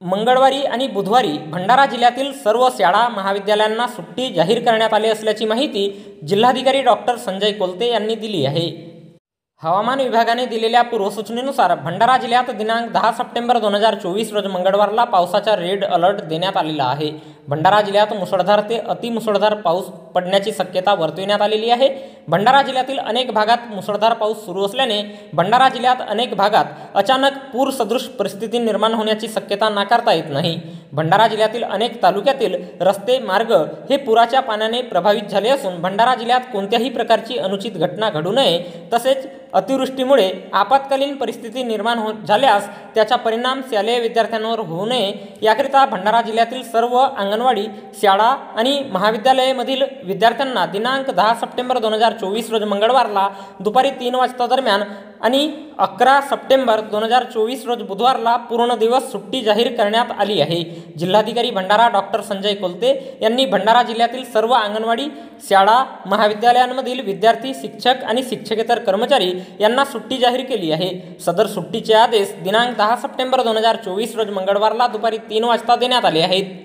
मंगळवारी आणि बुधवारी भंडारा जिल्ह्यातील सर्व शाळा महाविद्यालयांना सुट्टी जाहीर करण्यात आली असल्याची माहिती जिल्हाधिकारी डॉक्टर संजय कोलते यांनी दिली आहे। हवामान विभागाने दिलेल्या पूर्वसूचनेनुसार भंडारा जिल्ह्यात दिनांक 10 सप्टेंबर 2024 रोज मंगळवारला पावसाचा रेड अलर्ट देण्यात आलेला आहे। भंडारा जिल्ह्यात मुसळधार ते अतिमुसळधार पाऊस पडण्याची शक्यता वर्तविण्यात आलेली आहे। भंडारा जिल्ह्यातील अनेक भागात मुसळधार पाऊस सुरू असल्याने भंडारा जिल्ह्यात अनेक भागात अचानक पूर सदृश परिस्थिती निर्माण होण्याची शक्यता नाकारता येत नाही। भंडारा जिल्ह्यातील अनेक तालुक्यातील रस्ते मार्ग हे पुराच्या पाण्याने प्रभावित झाले असून भंडारा जिल्ह्यात कोणत्याही प्रकारची अनुचित घटना घडू नये तसेच अतिवृष्टीमुळे आपत्कालीन परिस्थिती निर्माण झाल्यास त्याचा परिणाम शालेय विद्यार्थ्यांवर होऊ नये याकरिता भंडारा जिल्ह्यातील सर्व अंगणवाडी शाळा आणि महाविद्यालयामधील विद्यार्थ्यांना दिनांक 10 सप्टेंबर 2024 रोज मंगळवारला दुपारी 3 वाजता दरम्यान आणि 11 सप्टेंबर 2024 रोज बुधवारला पूर्ण दिवस सुट्टी जाहीर करण्यात आली आहे। जिल्हाधिकारी भंडारा डॉक्टर संजय कोलते यांनी भंडारा जिल्ह्यातील सर्व अंगणवाडी शाळा महाविद्यालयांमधील विद्यार्थी शिक्षक आणि शिक्षकेतर कर्मचारी यांना सुट्टी जाहीर केली आहे। सदर सुट्टीचे आदेश दिनांक 10 सप्टेंबर 2024 रोज मंगळवारला दुपारी 3 वाजता देण्यात आले आहेत।